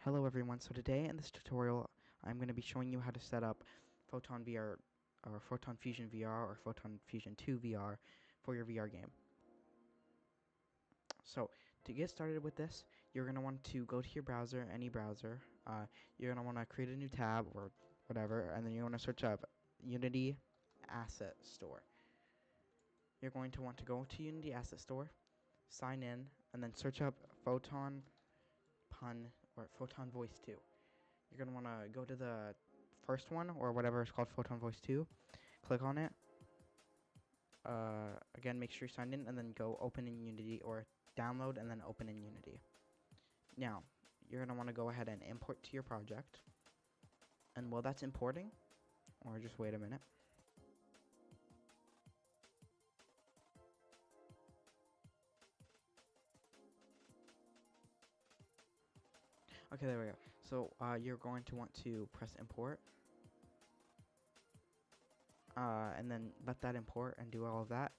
Hello everyone, so today in this tutorial I'm going to be showing you how to set up Photon VR or Photon Fusion VR or Photon Fusion 2 VR for your VR game. So to get started with this, you're going to want to go to your browser, any browser. You're going to want to create a new tab or whatever, and then you want to search up Unity Asset Store. You're going to want to go to Unity Asset Store, sign in, and then search up Photon Pun or Photon Voice 2. You're going to want to go to the first one or whatever is called Photon Voice 2. Click on it. Again, make sure you signed in and then go open in Unity or download and then open in Unity. Now, you're going to want to go ahead and import to your project. And while that's importing, or just wait a minute. Okay, there we go. So you're going to want to press import. And then let that import and do all of that.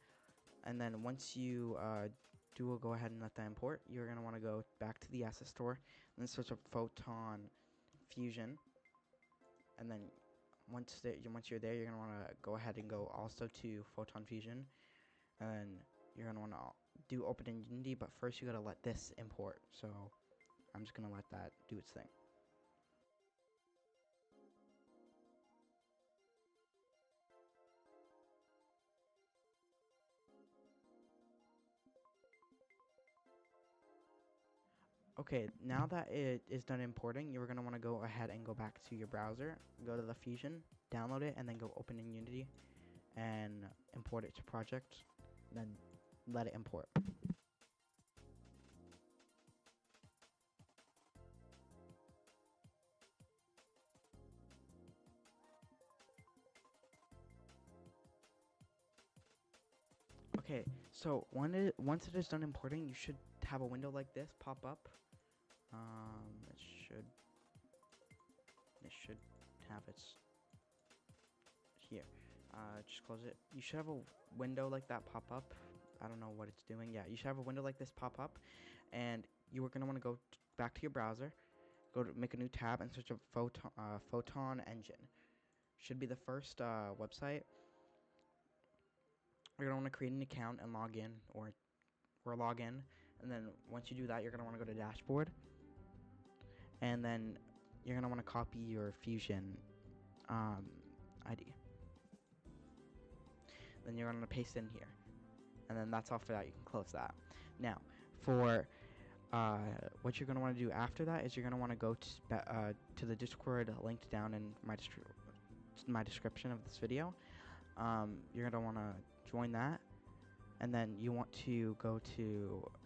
And then once you go ahead and let that import, you're going to want to go back to the asset store and then search up Photon Fusion. And then once you're there, you're going to want to go ahead and go also to Photon Fusion. And you're going to want to do open in Unity, but first you got to let this import. So I'm just going to let that do its thing. Okay, now that it is done importing, you're going to want to go ahead and go back to your browser, go to the Fusion, download it, and then go open in Unity and import it to project, then let it import. Okay, so once it is done importing, you should have a window like this pop up. It should have its here. Just close it. You should have a window like that pop up. I don't know what it's doing. Yeah, you should have a window like this pop up, and you are gonna want to go back to your browser, go to make a new tab, and search up Photon Engine. Should be the first website. You're gonna want to create an account and log in, or log in, and then once you do that, you're gonna want to go to dashboard, and then you're gonna want to copy your Fusion ID. Then you're gonna paste in here, and then that's all for that. You can close that. Now, for what you're gonna want to do after that is you're gonna want to go to the Discord linked down in my description of this video. You're gonna want to join that, and then you want to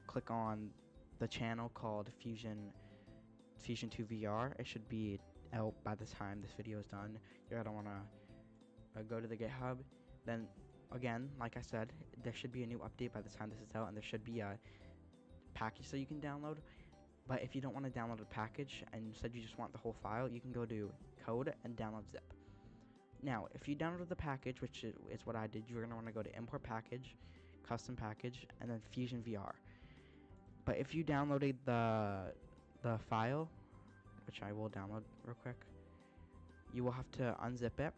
click on the channel called Fusion 2 VR. It should be out by the time this video is done. You're gonna want to go to the GitHub. Then again, like I said, there should be a new update by the time this is out, and there should be a package that you can download. But if you don't want to download a package and instead you just want the whole file, you can go to code and download zip. Now, if you download the package, which is what I did, you're going to want to go to import package, custom package, and then Fusion VR. But if you downloaded the file, which I will download real quick, you will have to unzip it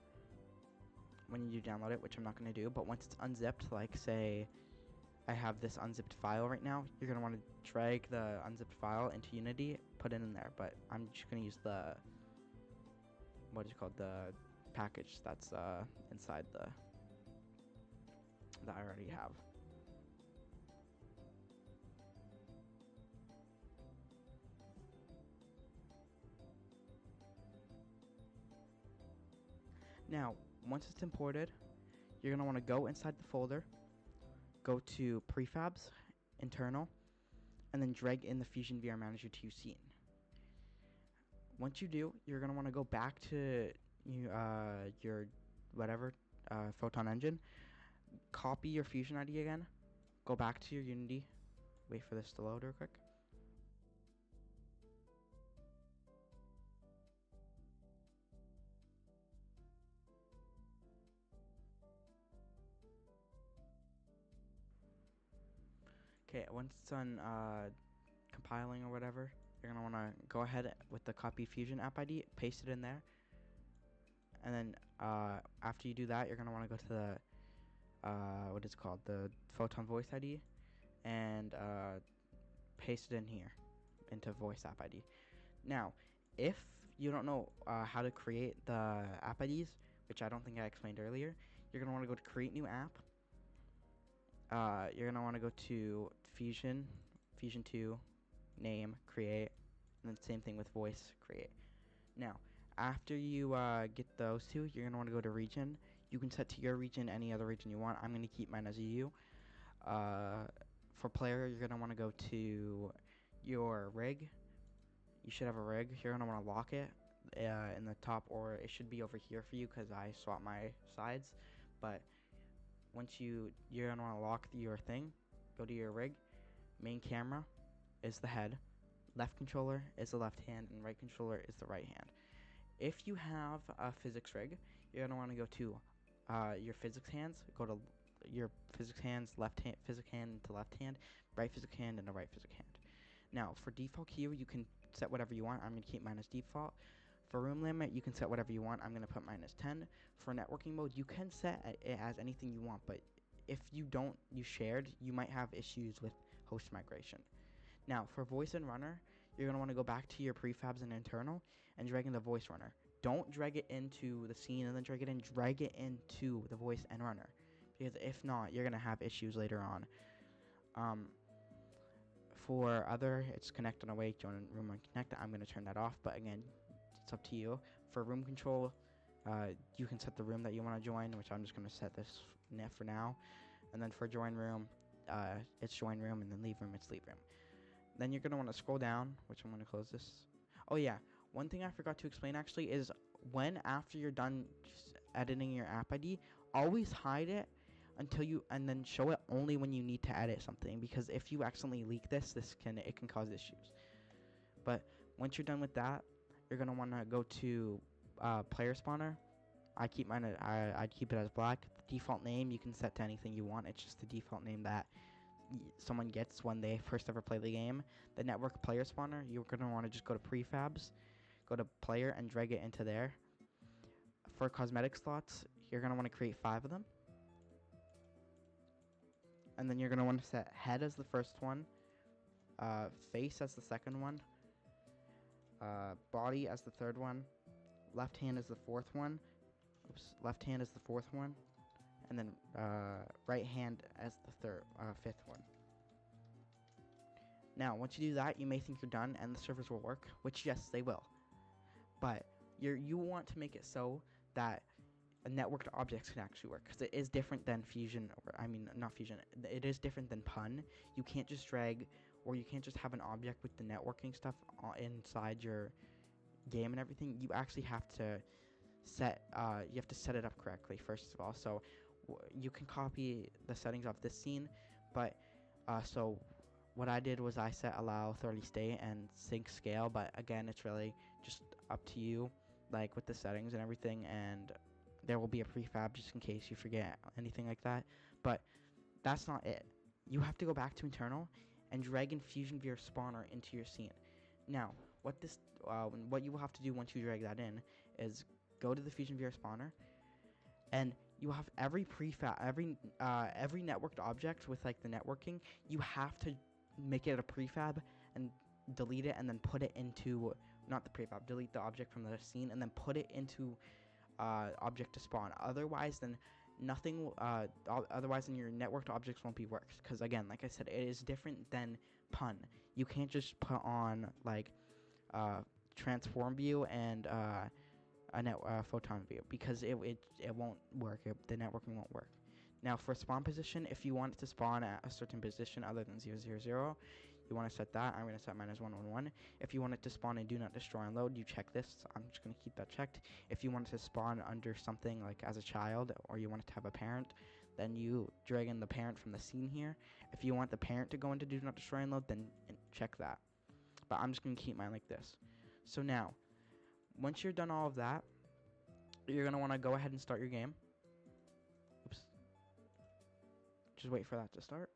when you download it, which I'm not going to do. But once it's unzipped, like say I have this unzipped file right now, you're going to want to drag the unzipped file into Unity, put it in there. But I'm just going to use the package that's inside that I already have. Now, once it's imported, you're going to want to go inside the folder, go to prefabs, internal, and then drag in the Fusion VR Manager to scene. Once you do, you're going to want to go back to your whatever Photon Engine, copy your Fusion ID again, go back to your Unity, wait for this to load real quick. Okay, once it's done compiling or whatever, you're going to want to go ahead with the copy Fusion app ID, paste it in there. And then after you do that, you're going to want to go to the, what is it called, the Photon Voice ID, and paste it in here into Voice app ID. Now, if you don't know how to create the app IDs, which I don't think I explained earlier, you're going to want to go to Create New App. You're going to want to go to Fusion 2, Name, Create, and then same thing with Voice, Create. Now, after you get those two, you're going to want to go to Region. You can set to your region any other region you want. I'm going to keep mine as EU. For player, you're going to want to go to your rig. You should have a rig. You're going to want to lock it in the top, or it should be over here for you because I swapped my sides. But once you're going to want to lock your thing, go to your rig. Main camera is the head. Left controller is the left hand, and right controller is the right hand. If you have a physics rig, you're going to want to go to your physics hands. Go to your physics hands, left hand, physics hand to left hand, right physics hand, and a right physics hand. Now, for default key, you can set whatever you want. I'm going to keep mine as default. For room limit, you can set whatever you want. I'm going to put mine as 10. For networking mode, you can set it as anything you want, but if you don't use shared, you might have issues with host migration. Now, for voice and runner, you're going to want to go back to your prefabs and internal and drag in the voice runner. Don't drag it into the scene and then drag it into the voice and runner, because if not, you're going to have issues later on. For other, it's connect and awake, join room and connect. I'm going to turn that off, but again, it's up to you. For room control, you can set the room that you want to join, which I'm just going to set this for now. And then for join room, it's join room, and then leave room, it's leave room. Then you're going to want to scroll down, which I'm going to close this. Oh yeah, one thing I forgot to explain actually is after you're done editing your app ID, always hide it until and then show it only when you need to edit something, because if you accidentally leak it can cause issues. But once you're done with that, you're going to want to go to player spawner. I keep mine I'd keep it as black. The default name you can set to anything you want. It's just the default name that someone gets when they first ever play the game. The network player spawner, you're going to want to just go to prefabs, go to player, and drag it into there. For cosmetic slots, you're going to want to create 5 of them. And then you're going to want to set head as the first one, face as the second one, body as the third one, left hand as the fourth one, left hand as the fourth one, and then right hand as the fifth one. Now, once you do that, you may think you're done and the servers will work, which yes, they will. But you want to make it so that networked objects can actually work, because it is different than Fusion, not Fusion, it is different than Pun. You can't just drag, or you can't just have an object with the networking stuff inside your game and everything. You actually have to set it up correctly first of all. So you can copy the settings of this scene, but so what I did was I set allow 30 state and sync scale, but again, it's really just up to you, like with the settings and everything, and there will be a prefab just in case you forget anything like that. But that's not it. You have to go back to internal and drag in FusionVR spawner into your scene. Now, what you will have to do once you drag that in is go to the FusionVR spawner, and you will have every prefab, every networked object with like the networking. You have to make it a prefab and delete it, and then put it into not the prefab. Delete the object from the scene and then put it into object to spawn. Otherwise, then nothing. Otherwise, then your networked objects won't be worked. Because again, like I said, it is different than Pun. You can't just put on like transform view and photon view, because it won't work. The networking won't work. Now, for spawn position, if you want it to spawn at a certain position other than 000, you want to set that. I'm going to set mine as 111. If you want it to spawn in do not destroy and load, you check this. I'm just going to keep that checked. If you want it to spawn under something like as a child, or you want it to have a parent, then you drag in the parent from the scene here. If you want the parent to go into do not destroy and load, then check that. But I'm just going to keep mine like this. So now, once you're done all of that, you're going to want to go ahead and start your game. Oops. Just wait for that to start.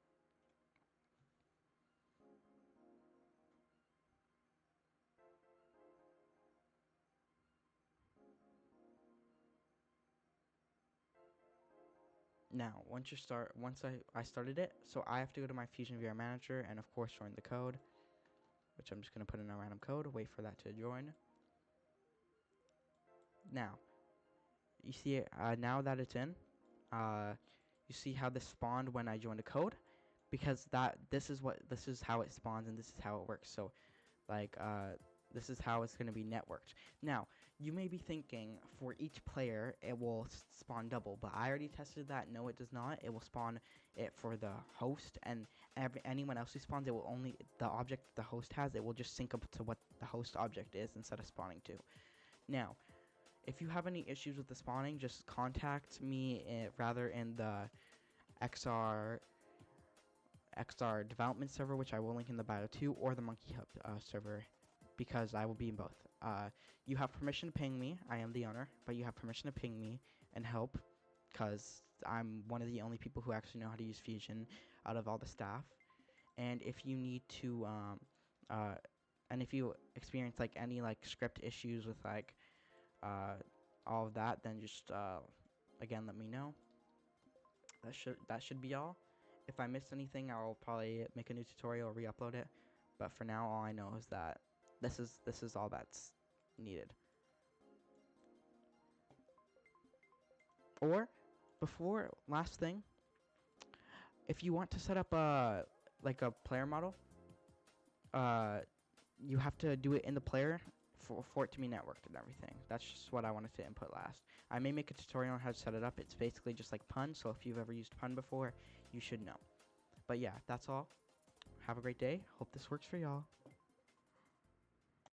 Now, once I started it, so I have to go to my FusionVR manager and of course join the code, which I'm just going to put in a random code, wait for that to join. Now, you see it, now that it's in, you see how this spawned when I joined the code, because this is how it spawns and this is how it works. So, like, this is how it's going to be networked. Now, you may be thinking for each player it will spawn double, but I already tested that. No, it does not. It will spawn it for the host, and anyone else who spawns, it will only the object the host has. It will just sync up to what the host object is instead of spawning to. Now, if you have any issues with the spawning, just contact me rather in the XR development server, which I will link in the bio too, or the Monkey Hub server, because I will be in both. You have permission to ping me. I am the owner, but you have permission to ping me and help, because I'm one of the only people who actually know how to use Fusion out of all the staff. And if you need to, and if you experience like any like script issues with like all of that, then just again let me know. That should be all. If I missed anything, I'll probably make a new tutorial or re-upload it. But for now, all I know is that this is all that's needed. Or before last thing, if you want to set up a player model, you have to do it in the player for it to be networked and everything. That's just what I wanted to input last. I may make a tutorial on how to set it up. It's basically just like Pun, so if you've ever used Pun before, you should know. But yeah, that's all. Have a great day. Hope this works for y'all.